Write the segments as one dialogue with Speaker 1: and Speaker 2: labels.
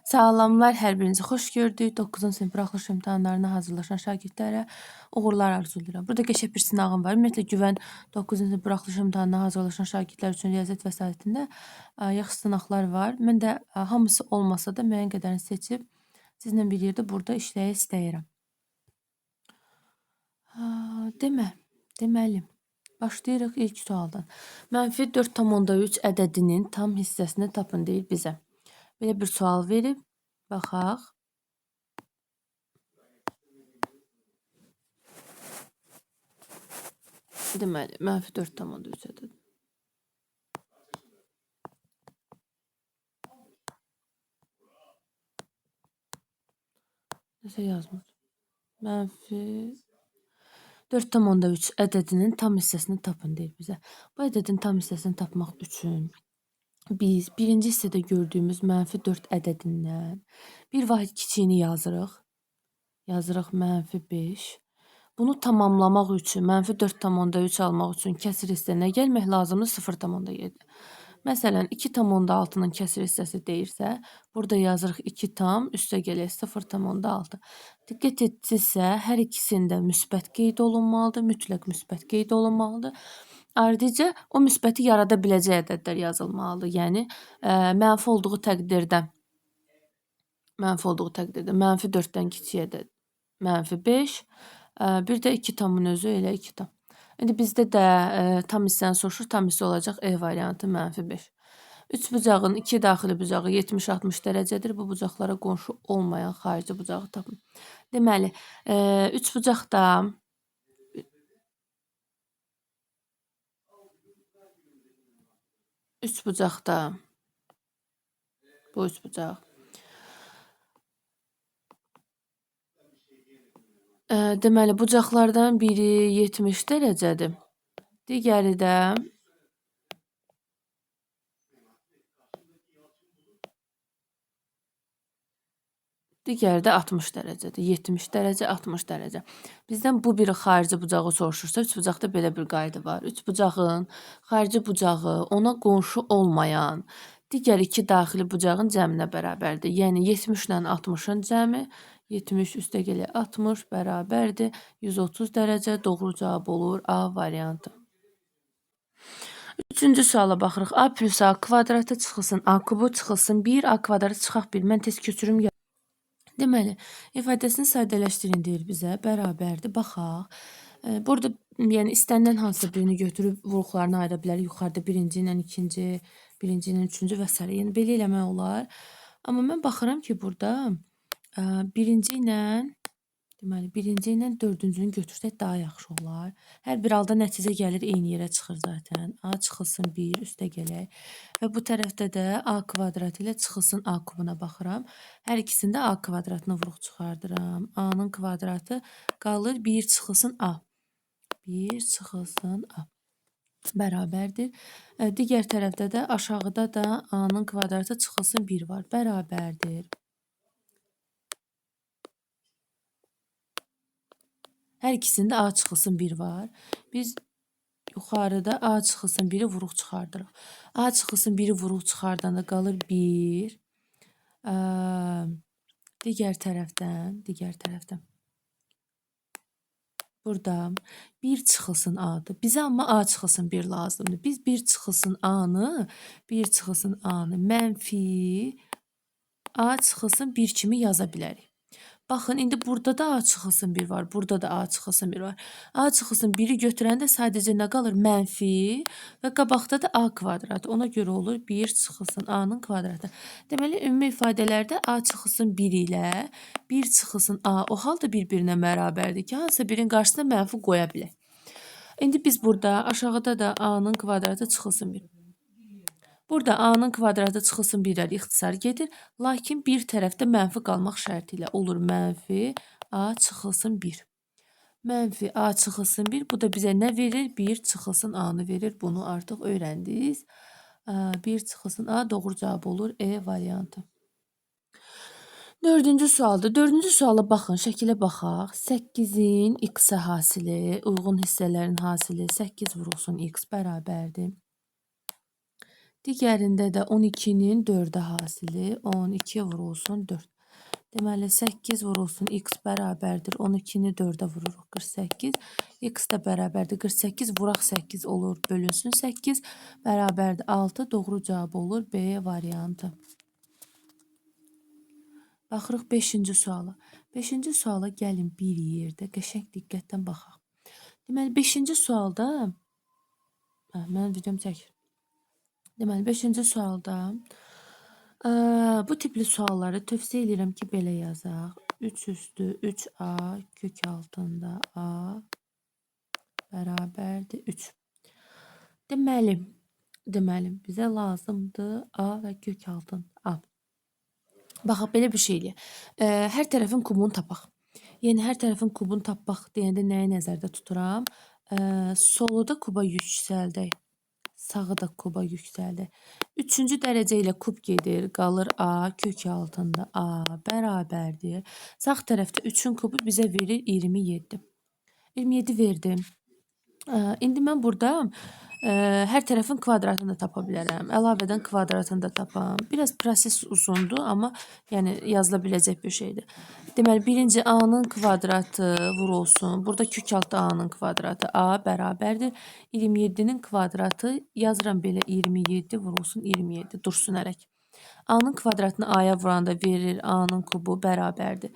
Speaker 1: Salamlar, hər birinizi xoş gördük. 9-cu sinif buraxılış imtahanlarına hazırlaşan şagirdlərə uğurlar arzulayıram. Burada qəşəng bir sınağım var. Ümumiyyətlə güvən 9-cu sinif buraxılış imtahanına hazırlaşan şagirdlər üçün riyaziyyat vəsaitində yaxşı sınaqlar var. Mən də hamısı olmasa da müəyyən qədərini seçib sizlə bir yerdə burada işləyə istəyirəm. Deməli, başlayırıq ilk sualdan. Mənfi 4,3 ədədinin tam hissəsini tapın deyir bizə. Belə bir sual verib, baxaq. Deməli, mənfi 4,3 ədədi. Nəsə yazmır. Mənfi 4,3 ədədinin tam hissəsini tapın deyir bizə. Bu ədədin tam hissəsini tapmaq üçün biz birinci hissədə gördüyümüz mənfi 4 ədədindən bir vahid kiçiyini yazırıq. Yazırıq mənfi 5. Bunu tamamlamaq üçün, mənfi 4,3 almaq üçün kəsir hissəyə nə gəlmək lazımdır? 0,7. Məsələn, 2,6-nın kəsir hissəsi deyirsə, burada yazırıq 2 tam, üstə gələk 0,6. Diqqət etsinizsə, hər ikisində müsbət qeyd olunmalıdır, mütləq müsbət qeyd olunmalıdır. Ayrıca o müsbəti yarada biləcək ədədlər yazılmalıdır. Yəni, mənfi olduğu təqdirdə mənfi 4-dən kiçik ədəd mənfi 5, bir də 2 tamın özü elə 2 tam. İndi bizdə də tam hissəni soruşur, tam hissə olacaq E variantı mənfi 5. 3 bucağın 2 daxili bucağı 70-60 dərəcədir. Bu bucaqlara qonşu olmayan xarici bucağı tapın. Deməli, 3 bucaqda bu 3 bucaq. Deməli, bucaqlardan biri 70 dərəcədir. Digəri də 60 dərəcədir. 70 dərəcə, 60 dərəcə. Bizdən bu biri xarici bucağı soruşursa, 3 bucaqda belə bir qayda var. 3 bucağın xarici bucağı ona qonşu olmayan digər 2 daxili bucağın cəminə bərabərdir. Yəni, 70 ilə 60-ın cəmi, 70 üstə gələ 60 bərabərdir. 130 dərəcə doğru cavab olur A variantı. Üçüncü suala baxırıq. A plus A kvadratı çıxılsın, A kubu çıxılsın, 1, A kvadratı çıxaq 1. Mən tez köçürüm. Deməli, ifadəsini sadələşdirin deyir bizə, bərabərdir. Baxaq. Burada yəni istənilən hansısa birini götürüb vuruqlarını ayıra bilərik. Yuxarıda birinci ilə ikinci, birinci ilə üçüncü və s. Yəni belə eləmək olar. Amma mən baxıram ki, burada birinci ilə dördüncünü götürsək daha yaxşı olar. Hər bir halda nəticə gəlir, eyni yerə çıxır zaten. A çıxılsın 1, üstə gələk. Və bu tərəfdə də A kvadratı ilə çıxılsın A kubuna baxıram. Hər ikisində A kvadratını vuruq çıxardıram. A-nın kvadratı qalır 1 çıxılsın A. 1 çıxılsın A. Bərabərdir. Digər tərəfdə də aşağıda da A-nın kvadratı çıxılsın 1 var. Bərabərdir. Hər ikisində A çıxılsın 1 var. Biz yuxarıda A çıxılsın 1-i vuruq çıxardırıq. A çıxılsın 1-i vuruq çıxardanda qalır 1. Digər tərəfdən. Burada 1 çıxılsın A-dır. Bizə amma A çıxılsın 1 lazımdır. Biz 1 çıxılsın A-nı mənfi A çıxılsın 1 kimi yaza bilərik. Baxın, indi burada da A çıxılsın 1 var, burada da A çıxılsın 1 var. A çıxılsın 1-i götürəndə sadəcə nə qalır? Mənfi və qabaqda da A kvadratı. Ona görə olur 1 çıxılsın A-nın kvadratı. Deməli, ümumi ifadələrdə A çıxılsın 1 ilə 1 çıxılsın A o halda bir-birinə bərabərdir ki, hansısa birinin qarşısına mənfi qoya bilək. İndi biz burada aşağıda da A-nın kvadratı çıxılsın 1. Burada A-nın kvadratı çıxılsın 1-lər ixtisar gedir. Lakin bir tərəfdə mənfi qalmaq şərti ilə olur mənfi A çıxılsın 1. Mənfi A çıxılsın 1. Bu da bizə nə verir? 1 çıxılsın A-nı verir. Bunu artıq öyrəndiniz. 1 çıxılsın A doğru cavab olur E variantı. Dördüncü sualdır. Dördüncü suala baxın, şəkilə baxaq. 8-in x hasili, uyğun hissələrin hasili 8 vurulsun x bərabərdir. Digərində də 12-nin 4-ə hasili 12 vurulsun 4. Deməli 8 vurulsun x bərabərdir 12-ni 4-ə vururuq 48. X də bərabərdir 48 vuraq 8 olur bölünsün 8 bərabərdir 6. Doğru cavab olur B variantı. Baxırıq 5-ci suala. 5-ci suala gəlin bir yerdə qəşəng diqqətdən baxaq. Deməli 5-ci sualda mən videom çəkir. Deməli 5-ci sualda bu tipli sualları tövsiyə edirəm ki, belə yazaq. 3 üstü 3a kök altında a bərabərdir 3. Deməli bizə lazımdır a və kök altında a. Baxaq, belə bir şey eləyək. Hər tərəfin kubunu tapaq. Yəni, hər tərəfin kubunu tapmaq deyəndə nəyi nəzərdə tuturam? Solu da kuba yüksəldək. Sağı da kuba yüksəldi. 3-cü dərəcə ilə kub gedir. Qalır a kök altında a bərabərdir. Sağ tərəfdə 3-ün kubu bizə verir 27. 27 verdim. İndi mən burada hər tərəfin kvadratını da tapa bilərəm. Əlavədən kvadratını da tapam. Biraz proses uzundur, amma yəni yazıla biləcək bir şeydir. Deməli, birinci a-nın kvadratı vurulsun. Burada kök altı a-nın kvadratı a bərabərdir. 27-nin kvadratı yazıram belə 27 vurulsun 27 dursun ərək. A-nın kvadratını a-ya vuranda verir a-nın kubu bərabərdir.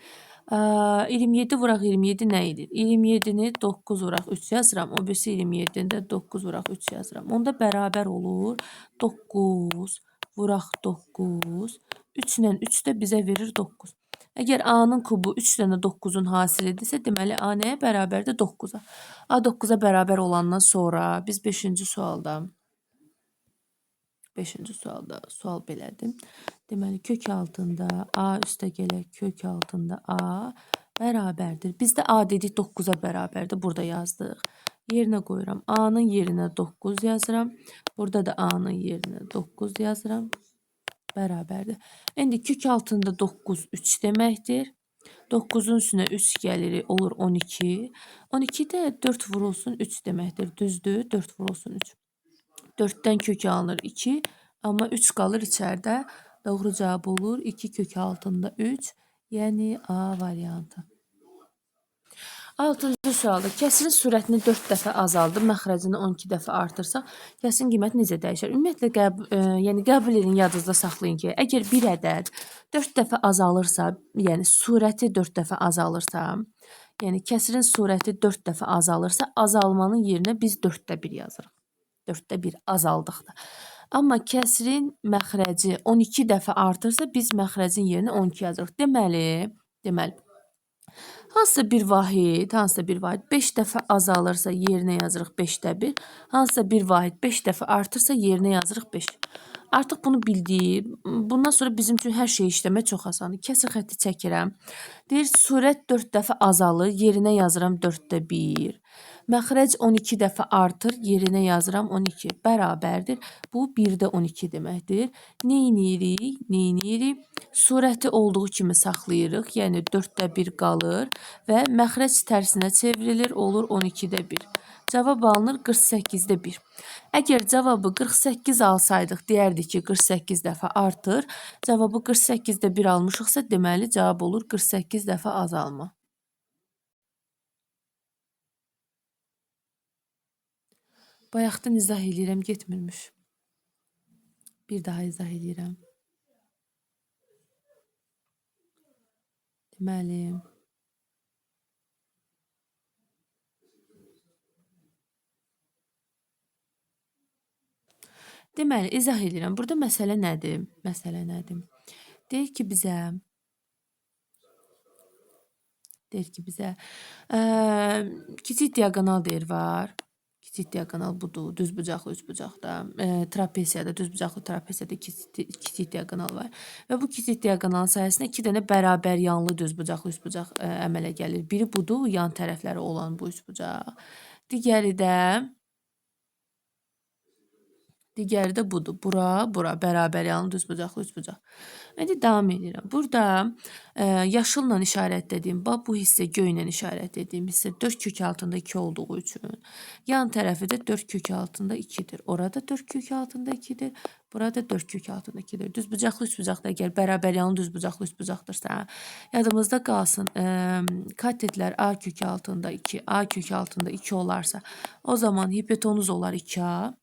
Speaker 1: 27 vuraq 27 nə edir? 27-ni 9 vuraq 3 yazıram. O birisi 27-ni də 9 vuraq 3 yazıram. Onda bərabər olur 9 vuraq 9. 3 ilə 3 də bizə verir 9. Əgər a-nın kubu 3 dənə 9-un hasilidirsə, deməli a nəyə bərabərdir? 9-a. A 9-a bərabər olandan sonra biz 5-ci sualda sual belədir. Deməli, kök altında a üstə gələk kök altında a bərabərdir. Bizdə a dedik 9-a bərabərdir. Burada yazdıq. Yerinə qoyuram. A-nın yerinə 9 yazıram. Burada da a-nın yerinə 9 yazıram. Bərabərdir. İndi kök altında 9 3 deməkdir. 9-un üstünə 3 gəlir, olur 12. 12 də 4 vurulsun 3 deməkdir. Düzdür? 4 vurulsun 3. 4-dən kök alınır 2, amma 3 qalır içəridə. Doğru cavab olur 2 kök altında 3, yəni A variantı. 6-cı sualda kəsirin sürətini 4 dəfə azaldır, məxrəcini 12 dəfə artırsaq, kəsirin qiyməti necə dəyişər? Ümumiyyətlə, yəni qəbul edin, yadınızda saxlayın ki, əgər bir ədəd 4 dəfə azalırsa, yəni surəti 4 dəfə azalırsa, yəni kəsirin surəti 4 dəfə azalırsa, azalmanın yerinə biz 4də 1 yazırıq. 4də 1 azaldıqda. Amma kəsirin məxrəci 12 dəfə artırsa, biz məxrəcin yerinə 12 yazırıq. Deməli, hansısa bir vahid 5 dəfə azalırsa, yerinə yazırıq 5də 1. Hansısa bir vahid 5 dəfə artırsa, yerinə yazırıq 5. Artıq bunu bildik. Bundan sonra bizim üçün hər şey işləmək çox asandır. Kəsir xətti çəkirəm. Deyir, surət 4 dəfə azalır, yerinə yazıram 4də 1. Məxrəc 12 dəfə artır, yerinə yazıram 12. Bərabərdir. Bu 1də 12 deməkdir. Neyniyirik? Surəti olduğu kimi saxlayırıq. Yəni 4də 1 qalır və məxrəc tərsinə çevrilir, olur 12də 1. Cavab alınır 48də 1. Əgər cavabı 48 alsaydıq, deyərdik ki, 48 dəfə artır. Cavabı 48də 1 almışıqsa, deməli cavab olur 48 dəfə azalma. Bayaqdan izah edirəm, getmirmiş. Bir daha izah edirəm. Deməli, izah edirəm. Burada məsələ nədir? Deyir ki, bizə kiçik diaqonal deyir var. Kiçik diaqonal budur, düzbucaqlı, üçbucaqda, trapesiyada, düzbucaqlı trapesiyada kiçik diaqonal var. Və bu kiçik diaqonalın sayəsində 2 dənə bərabər yanlı düzbucaqlı, üçbucaq əmələ gəlir. Biri budur, yan tərəfləri olan bu üçbucaq. Digəri də Digəri də budur. Bura bərabər yanı düz bucaqlı üç bucaq. İndi davam edirəm. Burada yaşılla işarətlədiyim, bax bu hissə göylə işarətlədiyim hissə 4 kök altında 2 olduğu üçün yan tərəfi də 4 kök altında 2-dir. Orada 4 kök altında 2-dir. Burada 4 kök altında 2-dir. Düz bucaqlı üç bucaqda əgər bərabər yanı düz bucaqlı üç bucaqdırsa, yadımızda qalsın. Katetlər A kök altında 2, A kök altında 2 olarsa, o zaman hipotenuz olar 2A.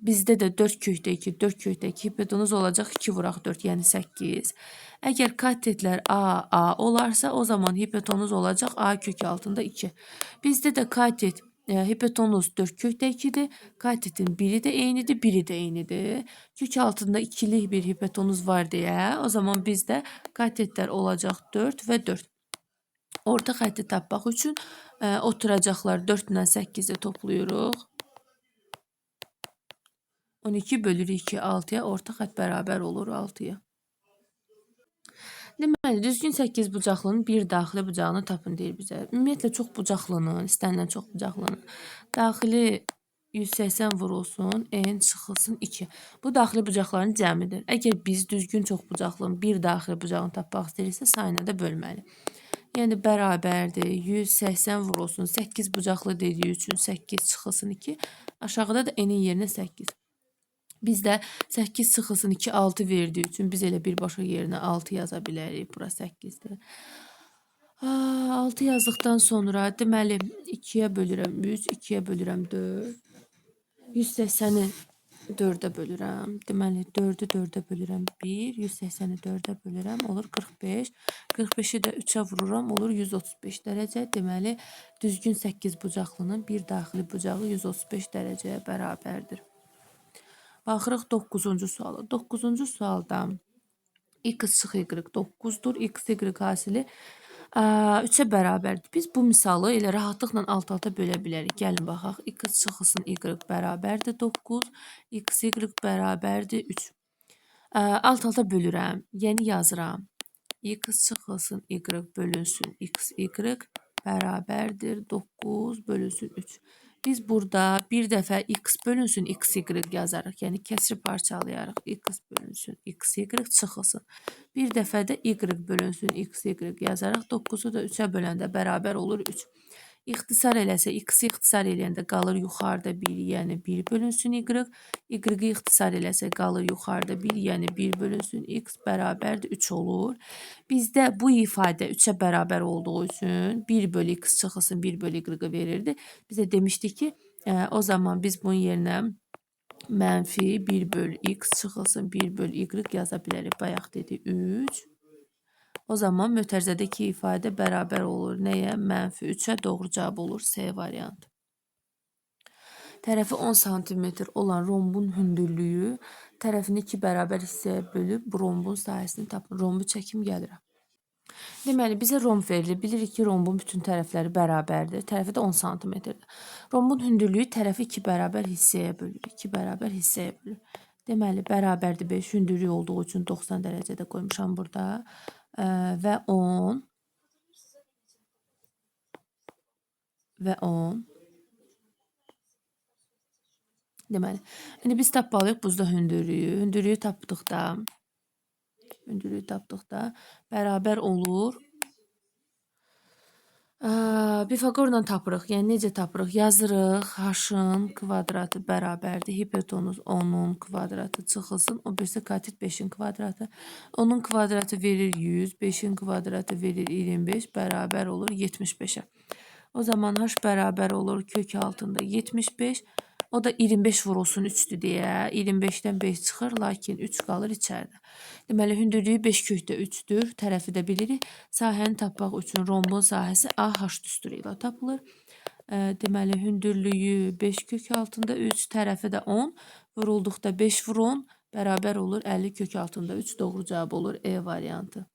Speaker 1: Bizdə də 4 kökdə 2, 4 kökdə 2 hipotenuz olacaq 2 vuraq 4, yəni 8. Əgər katetlər A olarsa, o zaman hipotenuz olacaq A kök altında 2. Bizdə də katet hipotenuz 4 kökdə 2-dir. Katetin biri də eynidir, biri də eynidir. Kök altında ikilik bir hipotenuz var deyə, o zaman bizdə katetlər olacaq 4 və 4. Orta xətti tapmaq üçün oturacaqlar 4 ilə 8-i toplayırıq. 12 bölürük 2, 6'ya orta xətt bərabər olur 6'ya. Deməli, düzgün 8 bucaqlının bir daxili bucağını tapın deyir bizə. Ümumiyyətlə, çox bucaqlının, istənilən çox bucaqlının daxili 180 vurulsun, n çıxılsın 2. Bu daxili bucaqların cəmidir. Əgər biz düzgün çox bucaqlının bir daxili bucağını tapmaq istəyirsə, sayına da bölməli. Yəni, bərabərdir. 180 vurulsun. 8 bucaqlı dediyi üçün 8 çıxılsın 2. Aşağıda da n-in yerinə 8. Bizdə 8 çıxılsın 2, 6 verdiyi üçün biz elə birbaşa yerinə 6 yaza bilərik. Bura 8-dir. 6 yazdıqdan sonra deməli 2-yə bölürəm 3, 2-yə bölürəm 4. 180-i 4-ə bölürəm. Deməli 4-ü 4-ə bölürəm 1, 180-i 4-ə bölürəm olur 45. 45-i də 3-ə vururam olur 135 dərəcə. Deməli düzgün 8 bucaqlının bir daxili bucağı 135 dərəcəyə bərabərdir. Baxırıq 9-cu suala. 9-cu sualda x çıx y 9-dur. X, y hasili 3-ə bərabərdir. Biz bu misalı elə rahatlıqla alt-alta bölə bilərik. Gəlin baxaq. X çıxılsın y bərabərdir 9. X, y bərabərdir 3. Alt-alta bölürəm. Yəni yazıram. X çıxılsın y bölünsün x, y bərabərdir 9 bölünsün 3. Biz burada bir dəfə x bölünsün x, y yazarıq. Yəni kəsri parçalayarıq. X bölünsün x, y çıxılsın. Bir dəfə də y bölünsün x, y yazarıq. 9-u da 3-ə böləndə bərabər olur 3. İxtisar eləsə, x-i ixtisar eləyəndə qalır yuxarıda 1, yəni 1 bölünsün y. Y-i ixtisar eləsə qalır yuxarıda 1, yəni 1 bölünsün x bərabərdir 3 olur. Bizdə bu ifadə 3-ə bərabər olduğu üçün 1 bölü x çıxılsın 1 bölü y verirdi. Bizə demişdik ki, o zaman biz bunun yerinə mənfi 1 bölü x çıxılsın 1 bölü y yaza bilərik. Bayaq dedi 3. O zaman mötərizədəki ifadə bərabər olur. Nəyə? Mənfi 3-ə doğru cavab olur. C variantı. Tərəfi 10 cm olan rombun hündürlüyü tərəfini 2 bərabər hissəyə bölüb bu rombun sahəsini tapın. Rombu çəkim gəlirəm. Deməli, bizə romb verilir. Bilirik ki, rombun bütün tərəfləri bərabərdir. Tərəfi də 10 cm-dir. Rombun hündürlüyü tərəfi 2 bərabər hissəyə bölür. 2 bərabər hissəyə bölür. Deməli, bərabərdir 5. Hündürlüyü olduğu üçün 90 dərəcədə qoymuşam burada. Və 10 və 10. Deməli, indi biz tapmalıyıq buzda hündürlüyü. Hündürlüyü tapdıqda bərabər olur. Pifaqorla tapırıq. Yəni necə tapırıq? Yazırıq. H-ın kvadratı bərabərdir. Hipotenuz 10-un kvadratı çıxılsın. O birisi katet 5-in kvadratı. 10-un kvadratı verir 100. 5-in kvadratı verir 25. Bərabər olur 75-ə. O zaman H bərabər olur kök altında 75. O da 25 vurulsun 3'dür deyə. 25-dən 5 çıxır, lakin 3 qalır içəridə. Deməli, hündürlüyü 5 kökdə 3'dür. Tərəfi də bilirik. Sahəni tapmaq üçün rombun sahəsi AH düsturu ilə tapılır. Deməli, hündürlüyü 5 kök altında 3, tərəfi də 10. Vurulduqda 5 vur 10 bərabər olur 50 kök altında 3. Doğru cavab olur E variantı.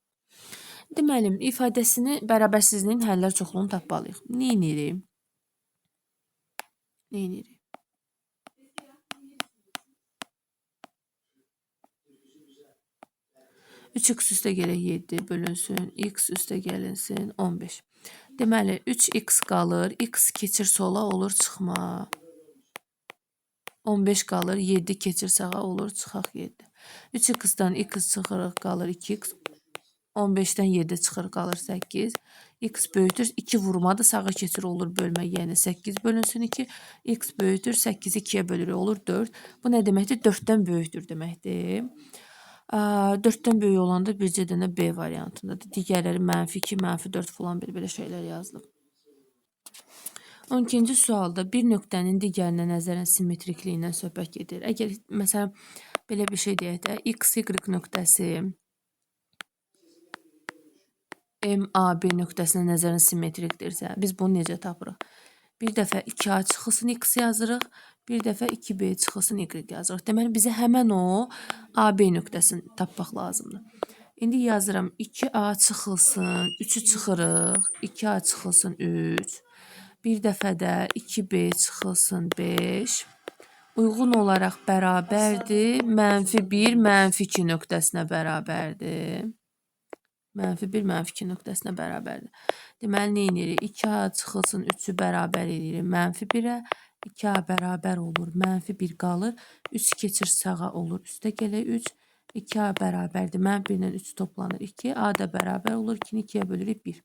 Speaker 1: Deməli, ifadəsini bərabərsizliyin həllər çoxluğunu tapmalıyıq. Neyinirik? 3x üstə gələk 7 bölünsün, x üstə gəlinsin 15. Deməli, 3x qalır, x keçir sola olur çıxma. 15 qalır. 7 keçir sağa olur. Çıxaq 7. 3x-dan x çıxırıq qalır 2x. 15-dən 7 çıxır qalır 8. X böyütür 2 vurmadı sağa keçir olur bölmə. Yəni 8 bölünsün 2. X böyütür 8-i 2-yə bölürük olur 4. Bu nə deməkdir? 4-dən böyükdür deməkdir. 4-dən böyük olanda bircə dənə B variantındadır. Digərləri -2, -4 falan belə şeylər yazılıb. 12-ci sualda bir nöqtənin digərinə nəzərən simmetrikliyindən söhbət gedir. Əgər məsələn belə bir şey deyək də, x, y nöqtəsi MAB nöqtəsinə nəzərən simmetrikdirsə, biz bunu necə tapırıq? Bir dəfə 2A çıxılsın x yazırıq, bir dəfə 2B çıxılsın y yazırıq. Deməli, bizə həmən o AB nöqtəsini tapmaq lazımdır. İndi yazıram 2A çıxılsın, 3-ü çıxırıq, 2A çıxılsın 3, bir dəfə də 2B çıxılsın 5, uyğun olaraq bərabərdir, -1, -2 nöqtəsinə bərabərdir. -1, -2 nöqtəsinə bərabərdir. Deməli, nə edirik? 2A çıxılsın 3-ü bərabər edirik -1-ə. 2A bərabər olur. -1 qalır. 3 keçir sağa olur. Üstə gələ 3. 2A bərabərdir. -1-lə 3 toplanır 2. A da bərabər olur. 2-ni 2-yə bölürük 1.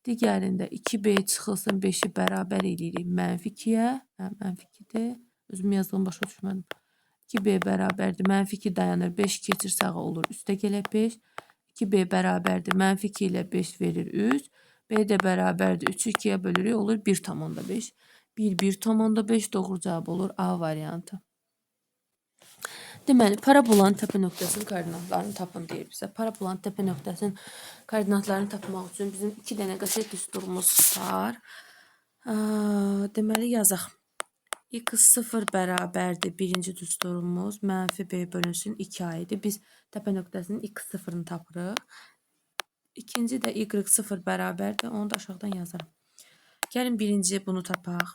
Speaker 1: Digərində 2B çıxılsın 5-i bərabər edirik -2-yə. -2-dir. Özüm yazdığım başa düşmədim. 2B bərabərdir. -2 dayanır. 5 keçir sağa olur. Üstə gələ 5. 2B bərabərdir. -2 ilə 5 verir 3. B də bərabərdir. 3-ü 2-yə bölürük. Olur 1,5. 1, 1,5 doğru cavab olur A variantı. Deməli, parabolanın təpə nöqtəsinin koordinatlarını tapın deyir bizə. Parabolanın təpə nöqtəsinin koordinatlarını tapmaq üçün bizim 2 dənə qəşəng düsturumuz var. Deməli, yazaq. X0 bərabərdir. Birinci düsturumuz -B bölünsün 2A idi. Biz təpə nöqtəsinin X0-ını tapırıq. İkinci də Y0 bərabərdir. Onu da aşağıdan yazarım. Gəlin birinci bunu tapaq.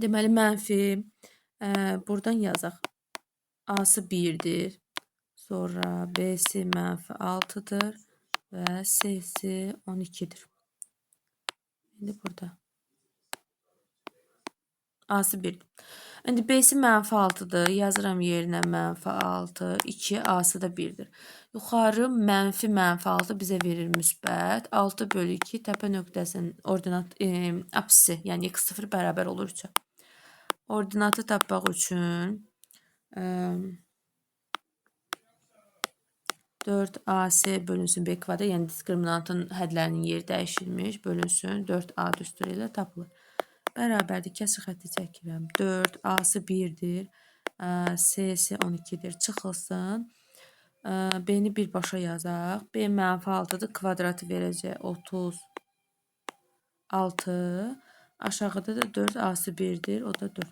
Speaker 1: Deməli, mənfi. Buradan yazaq. A'sı 1'dir. Sonra B'si -6'dır. Və C'si 12'dir. Şimdi burada. A'sı 1'dir. İndi B'si -6'dır. Yazıram yerinə -6. 2, A'sı da 1'dir. Yuxarı -6 bizə verir müsbət. 6 bölü 2 təpə nöqtəsinin ordinat apsisi, yəni x0 bərabər olur 3-ə. Ordinatı tapmaq üçün 4AC bölünsün B kvadrat, yəni diskriminantın hədlərinin yeri dəyişilmiş, bölünsün 4A düsturu ilə tapılır. Bərabərdir, kəsir xətti çəkirəm. 4, A'sı 1'dir, C'si 12'dir. Çıxılsın. B'ni birbaşa yazaq. B -6'dır, kvadratı verəcək 36. Aşağıda da 4, A'sı 1'dir, o da 4.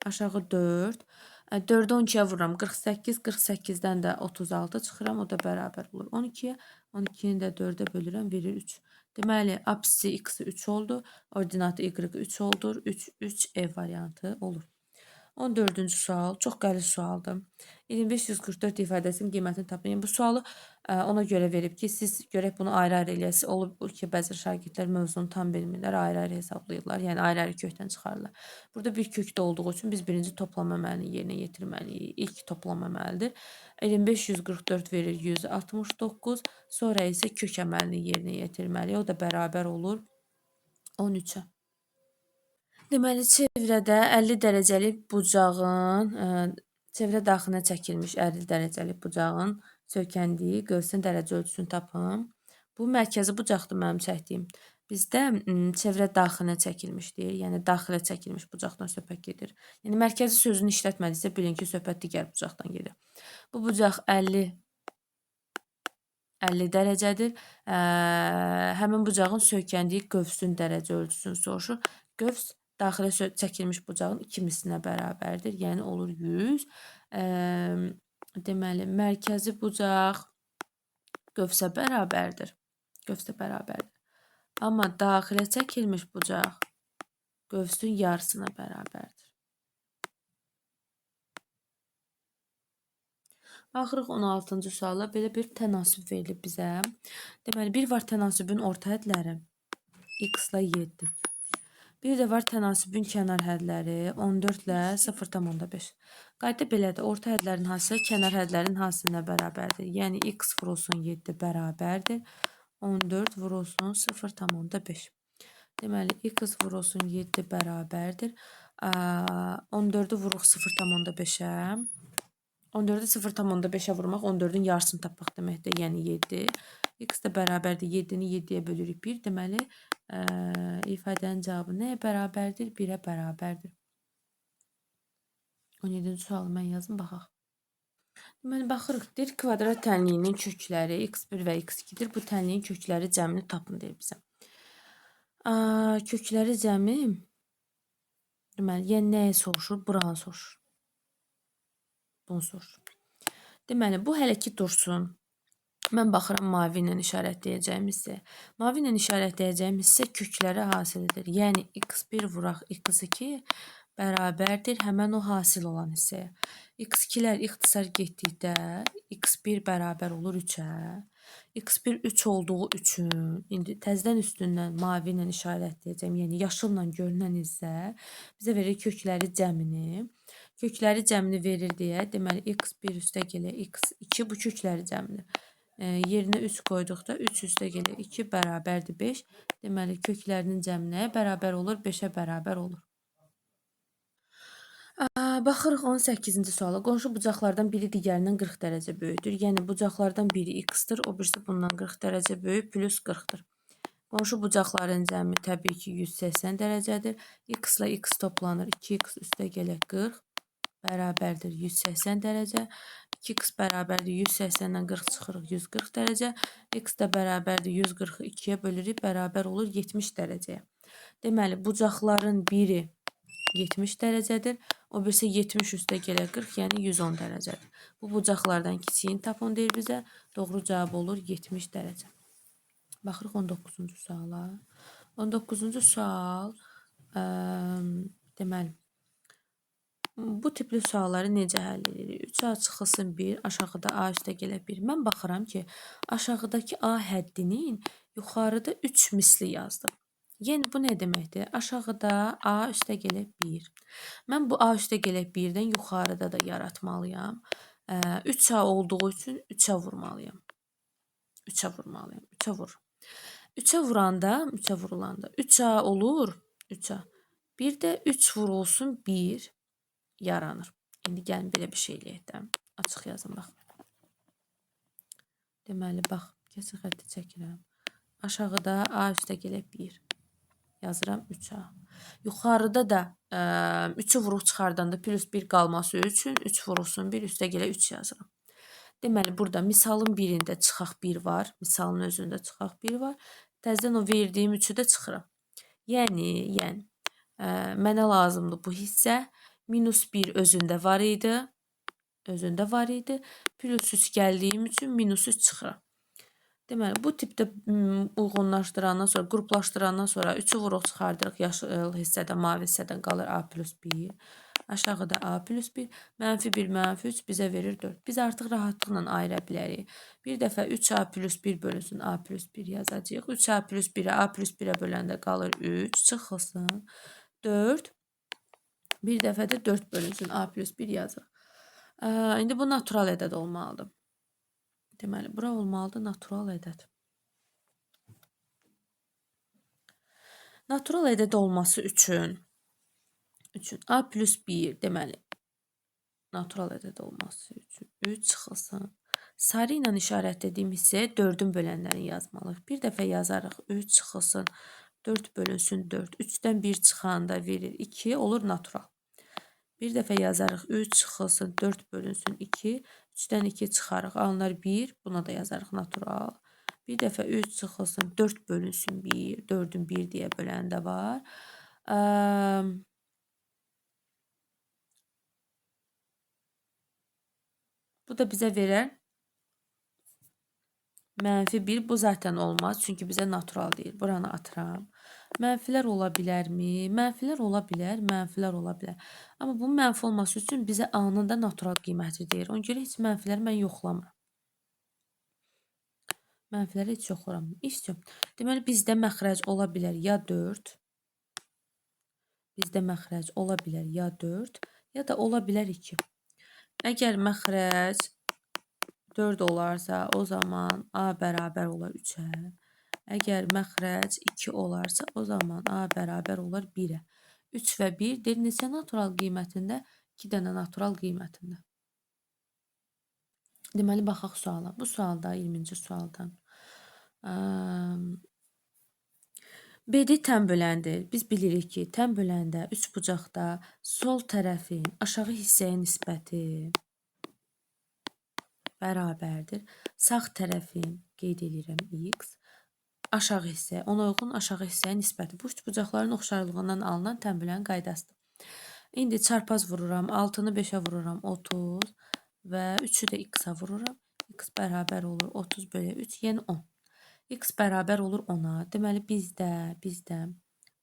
Speaker 1: Aşağı 4. 4'ü 12'yə vururam. 48, 48'dən də 36 çıxıram. O da bərabər olur 12'yə. 12'ni də 4'ə bölürəm, verir 3. Deməli, apsisi x 3 oldu. Ordinatı y 3 oldu. 3, 3 E variantı olur. 14-cü sual. Çox qəliz sualdır. 2544 ifadəsinin qiymətini tapın. Yəni, bu sualı ona görə verib ki, siz görək bunu ayrı-ayrı eləyəsiz. Olub ki, bəzi şagirdlər mövzunu tam bilmirlər, ayrı-ayrı hesablayırlar. Yəni, ayrı-ayrı kökdən çıxarırlar. Burada bir kökdə olduğu üçün biz birinci toplama əməlini yerinə yetirməliyik. İlk toplama əməlidir. 2544 verir 169. Sonra isə kök əməlini yerinə yetirməliyik. O da bərabər olur 13-ə. Deməli, çevrədə 50 dərəcəlik bucağın, çevrə daxilinə çəkilmiş 50 dərəcəlik bucağın söykəndiyi qövsün dərəcə ölçüsünü tapın. Bu mərkəzi bucaqdır mənim çəkdiyim. Bizdə çevrə daxilinə çəkilmişdir. Yəni, daxilə çəkilmiş bucaqdan söhbət gedir. Yəni, mərkəzi sözünü işlətmədiksə, bilin ki, söhbət digər bucaqdan gedir. Bu bucaq 50 dərəcədir. Həmin bucağın söykəndiyi qövsün dərəcə ölçüsünü soruşur. Qövs daxilə çəkilmiş bucağın 2 mislinə bərabərdir. Yəni, olur 100. Deməli, mərkəzi bucaq qövsə bərabərdir. Amma daxilə çəkilmiş bucaq qövsün yarısına bərabərdir. Baxırıq 16-cı suala belə bir tənasüb verilib bizə. Deməli, bir var tənasübün orta hədləri x ilə 7. Bir də var tənasübün kənar hədləri 14 ilə 0,5. Qayda belədir. Orta hədlərin hansısı kənar hədlərin hansına bərabərdir? Yəni x vurulsun 7 bərabərdir. 14 vurulsun 0,5. Deməli x vurulsun 7 bərabərdir. 14'ü vuruq 0,5'ə. 14'ü 0,5'ə vurmaq 14'ün yarısını tapmaq deməkdir. Yəni 7. X də bərabərdir. 7'ni 7'yə bölürük 1. Deməli ifadənin cavabı nəyə bərabərdir? 1'ə bərabərdir. 17-ci sualı mən yazım, baxaq. Deməli, baxırıq, deyir kvadrat tənliyinin kökləri x1 və x2-dir. Bu tənliyin kökləri cəmini tapın deyir bizə. Kökləri cəmi, deməli, yəni nəyə soruşur? Buranı soruşur. Bunu soruşur. Deməli, bu hələ ki dursun. Mən baxıram mavi ilə işarətləyəcəyim hissə. Mavi ilə işarətləyəcəyim hissə kökləri hasilidir. Yəni x1 vuraq x2 bərabərdir həmən o hasil olan hissəyə. X2'lər ixtisar getdikdə x1 bərabər olur 3'ə. x1 3 olduğu üçün indi təzədən üstündən mavi ilə işarətləyəcəm. Yəni yaşılla görünən hissə bizə verir kökləri cəmini. Kökləri cəmini verir deyə, deməli x1 üstə gələ x2 bu kökləri cəmini. Yerinə 3 qoyduqda 3 üstə gələ 2 bərabərdir 5. Deməli köklərinin cəmi nəyə bərabər olur? 5'ə bərabər olur. Baxırıq 18-ci suala. Qonşu bucaqlardan biri digərindən 40 dərəcə böyükdür. Yəni bucaqlardan biri x-dır, o birisi bundan 40 dərəcə böyük plus 40-dır. Qonşu bucaqların cəmi təbii ki 180 dərəcədir. X ilə x toplanır. 2x üstə gələ 40 bərabərdir 180 dərəcə. 2x bərabərdir 180-dən 40 çıxırıq 140 dərəcə. X də bərabərdir 140-ı 2'yə bölürük, bərabər olur 70 dərəcəyə. Deməli, bucaqların biri 70 dərəcədir. O birisi 70 üstə gələ 40, yəni 110 dərəcədir. Bu bucaqlardan kiçiyini tapın deyir bizə. Doğru cavab olur 70 dərəcə. Baxırıq 19-cu suala. 19-cu sual deməli bu tipli sualları necə həll edirik? 3A çıxılsın 1, aşağıda A üstə gələ 1. Mən baxıram ki, aşağıdakı A həddinin yuxarıda 3 misli yazdım. Yəni bu nə deməkdir? Aşağıda A üstə gələ 1. Mən bu A üstə gələ 1-dən yuxarıda da yaratmalıyam. 3A olduğu üçün 3'ə vurmalıyam. 3'ə vurmalıyam. 3'ə vur. 3'ə vuranda, 3'ə vurulanda 3A olur 3A. Bir də 3 vurulsun 1 yaranır. İndi gəlin belə bir şey eləyək də. Açıq yazın, bax. Deməli, bax, keçir xətti çəkirəm. Aşağıda A üstə gələ 1. Yazıram 3A. Yuxarıda da 3'ü vuruq çıxardanda plus 1 qalması üçün 3 vurulsun 1 üstə gələ 3 yazıram. Deməli, burada misalın birində çıxaq 1 var. Misalın özündə çıxaq 1 var. Təzədən o verdiyim 3'ü də çıxıram. Yəni, mənə lazımdır bu hissə. Minus 1 özündə var idi. Plus 3 gəldiyim üçün minus 3 çıxıram. Deməli, bu tipdə uyğunlaşdırandan sonra, qruplaşdırandan sonra 3'ü vuruq çıxardırıq. Yaşıl hissədən, mavi hissədən qalır A plus 1. Aşağıda A plus 1, mənfi 1, mənfi 3 bizə verir 4. Biz artıq rahatlıqla ayıra bilərik. Bir dəfə 3A plus 1 bölünsün A plus 1 yazacağıq. 3A plus 1'ə A plus 1'ə böləndə qalır 3, çıxılsın 4. Bir dəfə də 4 bölünsün A plus 1 yazırıq. İndi bu natural ədəd olmalıdır. Deməli, bura olmalıdır natural ədəd. Natural ədəd olması üçün A plus 1 deməli, natural ədəd olması üçün 3 çıxılsın. Sarı ilə işarətlədiyim hissəyə 4'ün bölənlərini yazmalıyıq. Bir dəfə yazarıq 3 çıxılsın 4 bölünsün 4. 3'dən 1 çıxanda verir 2 olur natural. Bir dəfə yazarıq 3 çıxılsın 4 bölünsün 2. 3'dən 2 çıxarıq alınır 1. Buna da yazarıq natural. Bir dəfə 3 çıxılsın 4 bölünsün 1. 4'ün 1 deyə böləni də var. Bu da bizə verər mənfi 1. Bu zaten olmaz. Çünki bizə natural deyir. Buranı atıram. Mənfilər ola bilərmi? Mənfilər ola bilər, mənfilər ola bilər. Amma bunun mənfi olması üçün bizə A-nın da natural qiyməti deyir. Ona görə heç mənfilər mən yoxlamıram. Mənfiləri heç yoxlamıram. İstiyorum. Deməli, bizdə məxrəc ola bilər ya 4, bizdə məxrəc ola bilər ya 4, ya da ola bilər 2. Əgər məxrəc 4 olarsa, o zaman A bərabər olar 3-ə. Əgər məxrəc 2 olarsa, o zaman A bərabər olar 1-ə. 3 və 1 deyir neçə natural qiymətində? 2 dənə natural qiymətində. Deməli, baxaq suala. Bu sualda, 20-ci sualdan. BD tən böləndir. Biz bilirik ki, tən böləndə üç bucaqda sol tərəfin aşağı hissəyə nisbəti bərabərdir. Sağ tərəfin, qeyd edirəm, x, aşağı hissə, ona uyğun aşağı hissəyə nisbəti. Bu üç bucaqların oxşarlığından alınan tən bölən qaydasıdır. İndi çarpaz vururam, 6-nı 5-ə vururam, 30 və 3-ü də x-a vururam. X bərabər olur 30 bölü 3, yəni 10. X bərabər olur 10-a. Deməli, bizdə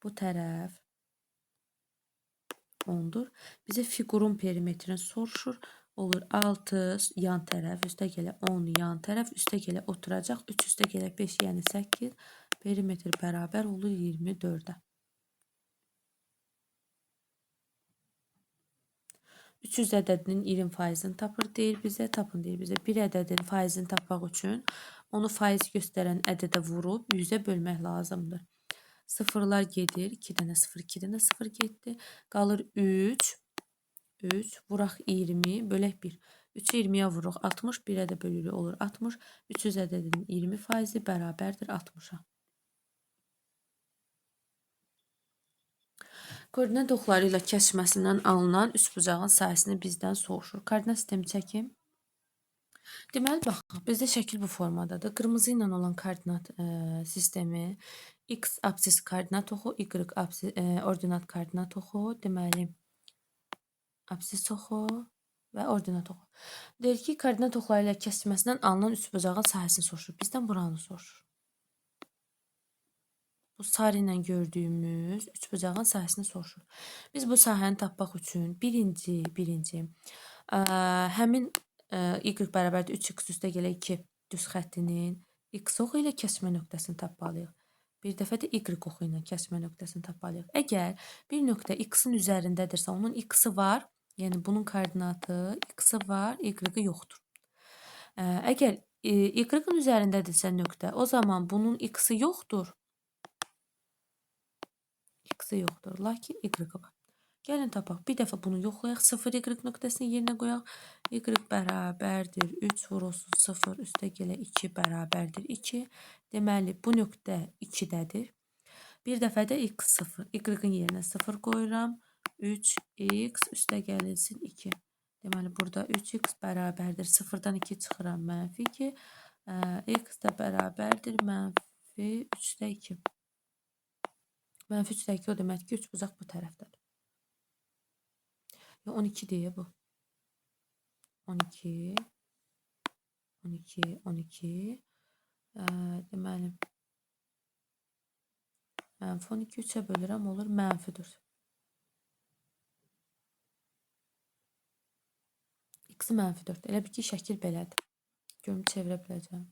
Speaker 1: bu tərəf 10-dur. Bizə fiqurun perimetrini soruşur. Olur 6 yan tərəf, üstə gələ 10 yan tərəf, üstə gələ oturacaq. 3 üstə gələ 5, yəni 8. Perimetr bərabər olur 24-ə. 300 ədədinin 20%-ni tapır deyir bizə, tapın deyir bizə. Bir ədədin faizini tapmaq üçün onu faiz göstərən ədədə vurub 100-ə bölmək lazımdır. Sıfırlar gedir, 2 dənə 0, 2 dənə 0 getdi. Qalır 3, vuraq 20, bölək 1. 3-ü 20-yə vuruq, 60, 1-ə də bölülü olur 60. 300 ədədinin 20% bərabərdir 60-a. Koordinat oxları ilə kəsməsindən alınan üçbucağın sayəsini bizdən soruşur. Koordinat sistemi çəkim. Deməli, baxaq, bizdə şəkil bu formadadır. Qırmızı ilə olan koordinat sistemi x absis koordinat oxu, y ordinat koordinat oxu, deməli, absis oxu və ordinat oxu. Deyir ki, koordinat oxları ilə kəsməsindən alınan üçbucağın sahəsini soruşur. Bizdən buranı soruşur. Bu sarı ilə gördüyümüz üçbucağın sahəsini soruşur. Biz bu sahəni tapmaq üçün birinci həmin y bərabərdir 3x üstə gələ 2 düz xəttinin x oxu ilə kəsmə nöqtəsini tapmalıyıq. Bir dəfə də y oxu ilə kəsmə nöqtəsini tapmalıyıq. Əgər bir nöqtə x-in üzərindədirsə, onun x-i var, yəni bunun koordinatı x-i var, y-i yoxdur. Əgər y-in üzərindədirsə nöqtə, o zaman bunun x-i yoxdur. X-i yoxdur, lakin y-i var. Gəlin tapaq. Bir dəfə bunu yoxlayaq. 0 y nöqtəsini yerinə qoyaq. Y bərabərdir 3 vurulsun 0 üstə gələ 2 bərabərdir 2. Deməli, bu nöqtə 2-dədir. Bir dəfə də x 0. Y-in yerinə 0 qoyuram. 3x üstə gəlilsin 2. Deməli, burada 3x bərabərdir. 0-dan 2 çıxıram, mənfi 2. X də bərabərdir mənfi 3-də 2. Mənfi 3-də 2 o demək ki, üçbucaq bu tərəfdədir. 12 deyə bu. 12. Deməli, mənfi 12 3-ə bölürəm, olur mənfi 4. X-i mənfi 4. Elə bir ki, şəkil belədir. Görüm, çevirə biləcəm.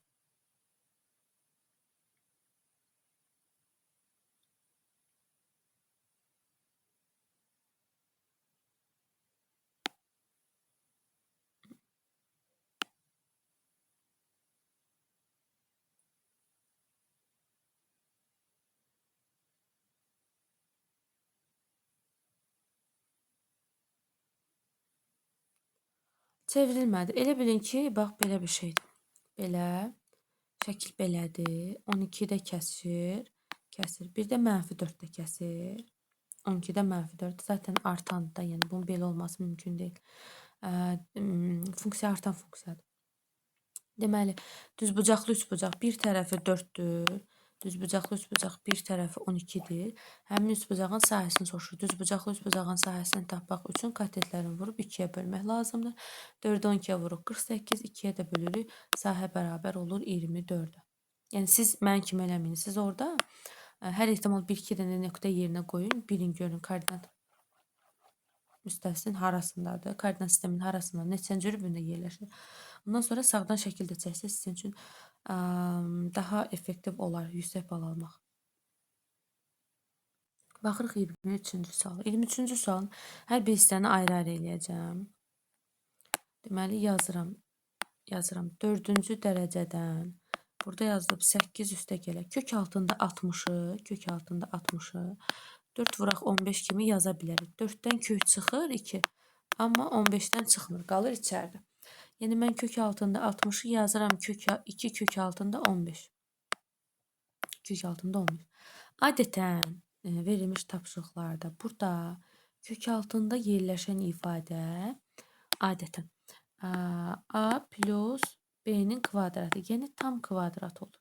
Speaker 1: Çevrilmədi. Elə bilin ki, bax, belə bir şeydir. Belə, şəkil belədir. 12-də kəsir. Bir də mənfi 4-də kəsir. 12-də mənfi 4. Zaten artandır da, yəni bunun belə olması mümkün deyil. Funksiya artan funksiyadır. Deməli, düzbucaqlı üçbucaq bir tərəfi 4-dür. Düzbucaqlı üçbucaq bir tərəfi 12-dir. Həmin üçbucağın sahəsini soruşur. Düzbucaqlı üçbucağın sahəsini tapmaq üçün katetlərini vurub 2-yə bölmək lazımdır. 4-ü 12-yə vuruq 48, 2-yə də bölürük. Sahə bərabər olur 24-ə. Yəni, siz mən kimi eləməyin. Siz orada hər ehtimal 1-2 dənə nöqtə yerinə qoyun. Bilin, görün, koordinat müstəvisinin harasındadır. Koordinat sisteminin harasında, neçənci rübündə yerləşir. Ondan sonra sağdan şəkildə çəksək sizin üçün daha effektiv olar yüksək bal almaq. Baxırıq 23-cü sual. 23-cü sualın hər bir hissəni ayrı-ayrı eləyəcəm. Deməli yazıram 4-cü dərəcədən. Burada yazılıb 8 üstəgələ kök altında 60-ı, kök altında 60-ı 4 vuraq 15 kimi yaza bilərik. 4-dən kök çıxır 2. Amma 15-dən çıxmır, qalır içəridə. Yəni mən kök altında 60-ı yazıram 2 kök altında 15. Kök altında 15. Adətən verilmiş tapşırıqlarda burada kök altında yerləşən ifadə adətən a plus b-nin kvadratı, yəni tam kvadrat olur.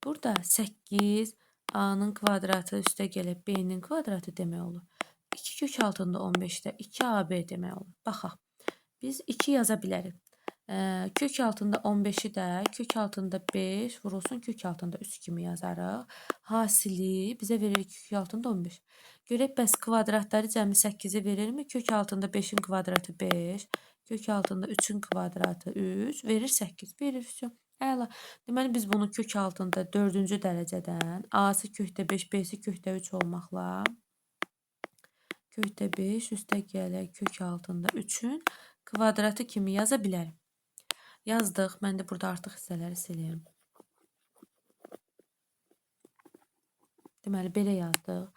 Speaker 1: Burada 8 a-nın kvadratı üstə gəlib b-nin kvadratı demək olur. 2 kök altında 15-də 2ab demək olur. Baxaq. Biz 2 yaza bilərik. Kök altında 15-i də kök altında 5 vurulsun kök altında 3 kimi yazarıq. Hasili bizə verir kök altında 15. Görək bəs kvadratları cəmi 8-i verirmi? Kök altında 5-in kvadratı 5, kök altında 3-ün kvadratı 3 verir 8. Verir. Əla. Deməli biz bunu kök altında 4-cü dərəcədən a-sı kökdə 5, b-si kökdə 3 olmaqla kökdə 5 üstə gələk kök altında 3-ün kvadratı kimi yaza bilərim. Yazdıq. Mən də burada artıq hissələri sileyim. Deməli belə yazdıq.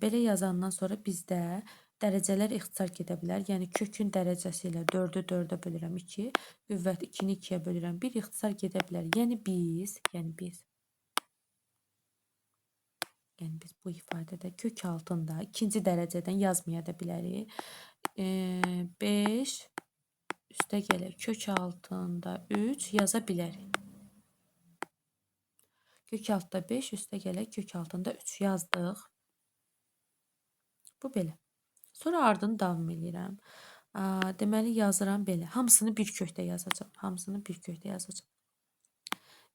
Speaker 1: Belə yazandan sonra bizdə dərəcələr ixtisar gedə bilər. Yəni kökün dərəcəsi ilə 4-ü 4-ə bölürəm 2, qüvvət 2-ni 2-yə bölürəm 1 ixtisar gedə bilər. Yəni biz bu ifadədə kök altında ikinci dərəcədən yazmaya da bilərik. 5 üstə gələk kök altında 3 yaza bilərik. Kök altında 5 üstə gələk kök altında 3 yazdıq. Bu belə. Sonra ardını davam edirəm. Deməli yazıram belə. Hamısını bir kökdə yazacağım. Hamısını bir kökdə yazacağım.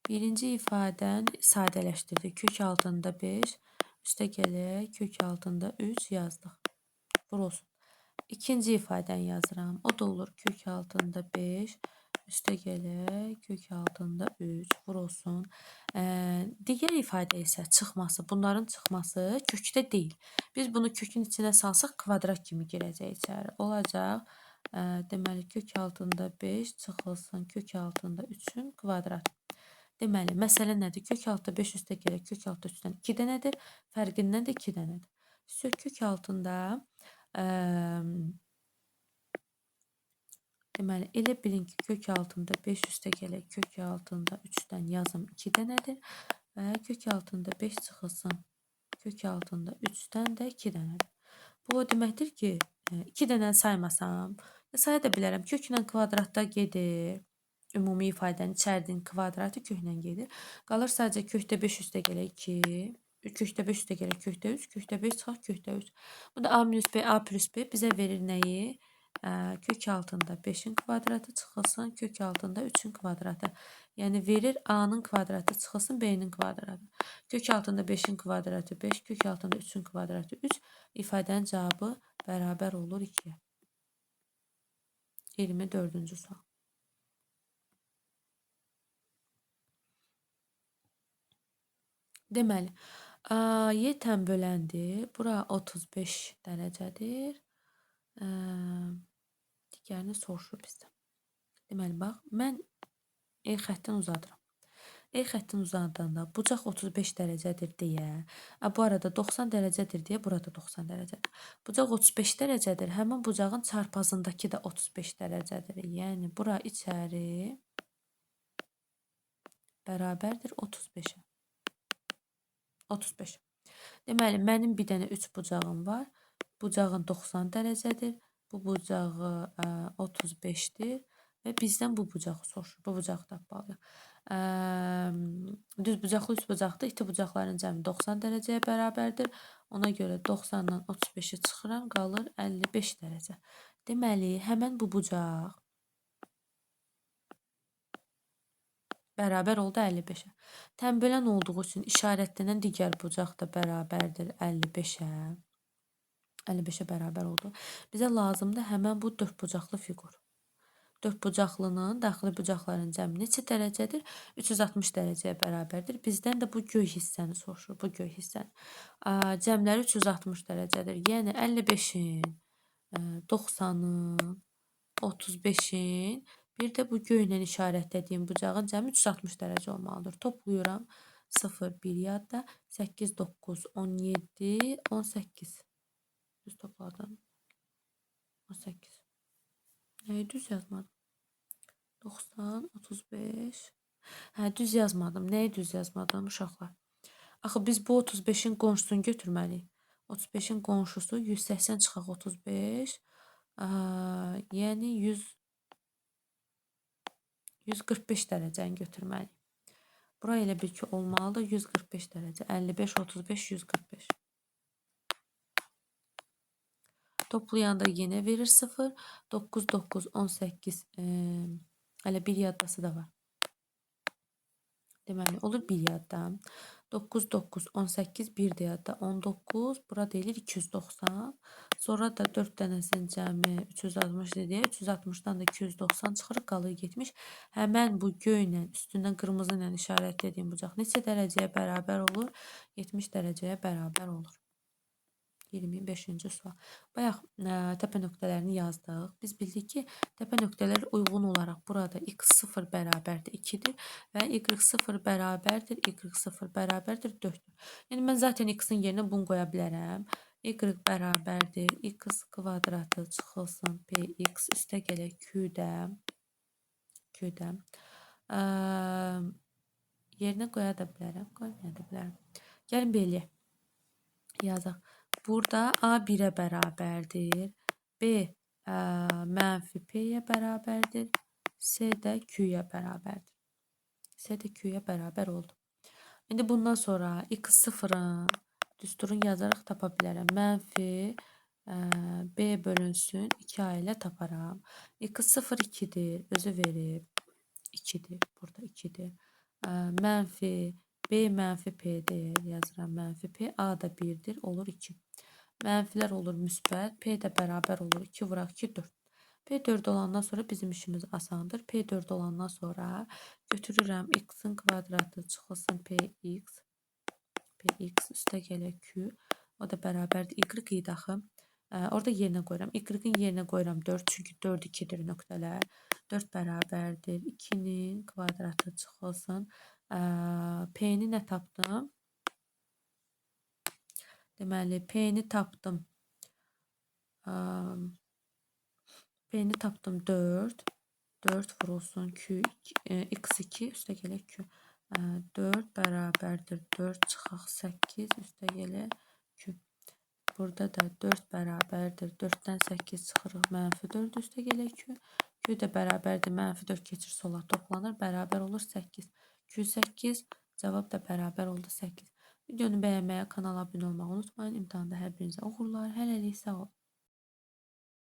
Speaker 1: Birinci ifadən sadələşdirdik. Kök altında 5 üstə gələk kök altında 3 yazdıq. Vurulsun. İkinci ifadən yazıram. O da olur kök altında 5 üstə gələk kök altında 3 vurulsun. Digər ifadə isə çıxması, bunların çıxması kökdə deyil. Biz bunu kökün içinə salsaq kvadrat kimi girəcək içəri. Olacaq. Deməli kök altında 5 çıxılsın kök altında 3-ün kvadratı. Deməli, məsələ nədir? Kök altında 5 üstə gələk kök altında 3-dən 2 dənədir. Fərqindən də 2 dənədir. Kök altında deməli, elə bilin ki, kök altında 5 üstə gələk kök altında 3-dən yazım 2 dənədir. Və kök altında 5 çıxılsın kök altında 3-dən də 2 dənədir. Bu o deməkdir ki, 2 dənəni saymasam, saya da bilərəm. Köklə kvadratda gedir. Ümumi ifadənin içərdiyinin kvadratı köklə gedir. Qalır sadəcə kökdə 5 üstə gələk 2. Kökdə 5 üstə gələk kökdə 3. Kökdə 5 çıxaq kökdə 3. Bu da a minus b, a plus b bizə verir nəyi? Kök altında 5-in kvadratı çıxılsın kök altında 3-ün kvadratı. Yəni verir a-nın kvadratı çıxılsın b-nin kvadratı. Kök altında 5-in kvadratı 5, kök altında 3-ün kvadratı 3. İfadənin cavabı bərabər olur 2-yə. 24-cü sual. Deməli, y tənböləndir. Bura 35 dərəcədir. Digərini soruşur bizdən. Deməli, bax, mən E xəttini uzadıram. E xəttini uzadanda bucaq 35 dərəcədir deyə, bu arada 90 dərəcədir deyə, burada 90 dərəcədir. Bucaq 35 dərəcədir, həmin bucağın çarpazındakı da 35 dərəcədir. Yəni, bura içəri bərabərdir 35-ə. 35. Deməli, mənim bir dənə 3 bucağım var. Bucağın 90 dərəcədir. Bu bucağı 35-dir. Və bizdən bu bucağı soruşur. Bu bucağı tapmalıyıq. Düz bucaqlı 3 bucaqda iti bucaqların cəmi 90 dərəcəyə bərabərdir. Ona görə 90-dan 35-i çıxıram, qalır 55 dərəcə. Deməli, həmən bu bucaq bərabər oldu 55-ə. Tənbölən olduğu üçün işarətlənən digər bucaq da bərabərdir 55-ə. 55-ə bərabər oldu. Bizə lazımdır həmən bu 4 bucaqlı fiqur. Dördbucaqlının daxili bucaqların cəmi neçə dərəcədir? 360 dərəcəyə bərabərdir. Bizdən də bu göy hissəni soruşur. Bu göy hissəni. Cəmləri 360 dərəcədir. Yəni 55-in, 90-ın, 35-in, bir də bu göylə işarətlədiyim bucağın cəmi 360 dərəcə olmalıdır. Toplayıram. 0, 1 yadda. 8, 9, 17, 18. Düz topladım. 18. Nəyi düz yazmadım? 90, 35. Hə, düz yazmadım. Nəyi düz yazmadım uşaqlar? Axı biz bu 35-in qonşusunu götürməliyik. 35-in qonşusu 180 çıxaq 35. Yəni 145 dərəcəni götürməliyik. Bura elə bil ki olmalıdır 145 dərəcə. 55, 35, 145. Toplayanda yenə verir 0. 9, 9, 18. Hələ bir yaddası da var. Deməli, olur bir yadda. 9, 9, 18, 1 də yadda. 19, bura deyilir 290. Sonra da 4 dənəsinin cəmi 360 deyə 360-dan da 290 çıxırıq, qalır 70. Həmən bu göylə, üstündən qırmızı ilə işarətlədiyim bucaq neçə dərəcəyə bərabər olur? 70 dərəcəyə bərabər olur. 25-ci sual. Bayaq təpə nöqtələrini yazdıq. Biz bildik ki, təpə nöqtələr uyğun olaraq burada x0 bərabərdir 2-dir və y0 bərabərdir, y0 bərabərdir 4-dür. Yəni mən zaten x-in yerinə bunu qoya bilərəm. Y bərabərdir x kvadratı çıxılsın px üstə gələk q-də. Yerinə qoya da bilərəm, qoymaya da bilərəm. Gəlin belə yazaq. Burada A 1-ə bərabərdir. B mənfi P-yə bərabərdir. C də Q-yə bərabərdir. C də Q-yə bərabər oldu. İndi bundan sonra x0-ın düsturunu yazaraq tapa bilərəm. Mənfi B bölünsün 2A ilə taparam. x0 2-dir. Özü verib 2-dir. Burada 2-dir. Mənfi B mənfi P-dir. Yazıram mənfi P. A da 1-dir. Olur 2. Mənfilər olur müsbət. P də bərabər olur. 2 vuraq 2, 4. P4 olandan sonra bizim işimiz asandır. P4 olandan sonra götürürəm x-in kvadratı çıxılsın px. Px üstə gələk q. O da bərabərdir. Y idi axı. Orada yerinə qoyuram. Y-in yerinə qoyuram 4. Çünki 4, 2-dir nöqtələr. 4 bərabərdir. 2-nin kvadratı çıxılsın. P-ni nə tapdım? Deməli, P-ni tapdım. P-ni tapdım 4. 4 vurulsun Q, x2 üstə gələk Q. 4 bərabərdir 4 çıxaq 8 üstə gələk Q. Burada da 4 bərabərdir 4-dən 8 çıxırıq mənfi 4 üstə gələk Q. Q də bərabərdir mənfi 4 keçir sola toplanır. Bərabər olur 8. Q8 cavab da bərabər oldu 8. Videonu bəyənməyə, kanala abunə olmağı unutmayın. İmtahanda hər birinizə uğurlar. Hələlik sağ olun.